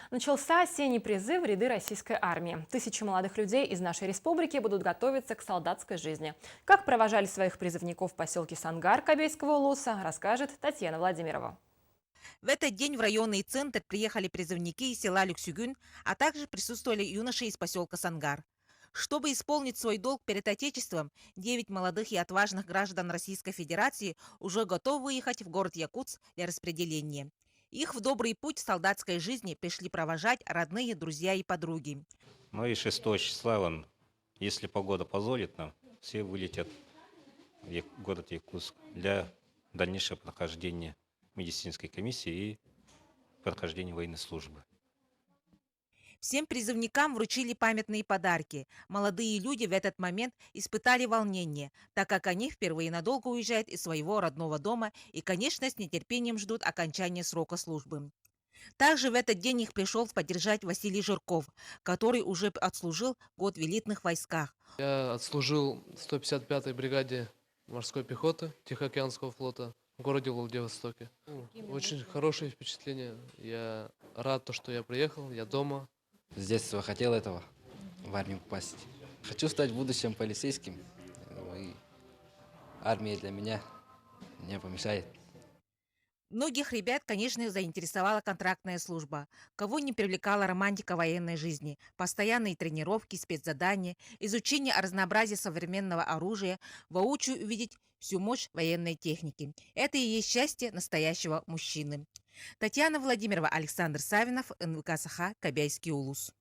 Начался осенний призыв в ряды российской армии. Тысячи молодых людей из нашей республики будут готовиться к солдатской жизни. Как провожали своих призывников в поселке Сангар Кобейского улуса, расскажет Татьяна Владимирова. В этот день в районный центр приехали призывники из села Люксюгюн, а также присутствовали юноши из поселка Сангар. Чтобы исполнить свой долг перед Отечеством, 9 молодых и отважных граждан Российской Федерации уже готовы выехать в город Якутск для распределения. Их в добрый путь солдатской жизни пришли провожать родные, друзья и подруги. Ну и 6 числа, если погода позволит нам, все вылетят в город Якутск для дальнейшего прохождения медицинской комиссии и прохождения военной службы. Всем призывникам вручили памятные подарки. Молодые люди в этот момент испытали волнение, так как они впервые надолго уезжают из своего родного дома и, конечно, с нетерпением ждут окончания срока службы. Также в этот день их пришел поддержать Василий Жирков, который уже отслужил год в элитных войсках. Я отслужил в 155-й бригаде морской пехоты Тихоокеанского флота в городе Владивостоке. Очень хорошее впечатление. Я рад, что я приехал, я дома. С детства хотел этого, в армию попасть. Хочу стать в будущем полицейским. И армия для меня не помешает. Многих ребят, конечно, заинтересовала контрактная служба. Кого не привлекала романтика военной жизни, постоянные тренировки, спецзадания, изучение разнообразия современного оружия, воочию увидеть всю мощь военной техники. Это и есть счастье настоящего мужчины. Татьяна Владимирова, Александр Савинов, НВК Саха, Кобяйский улус.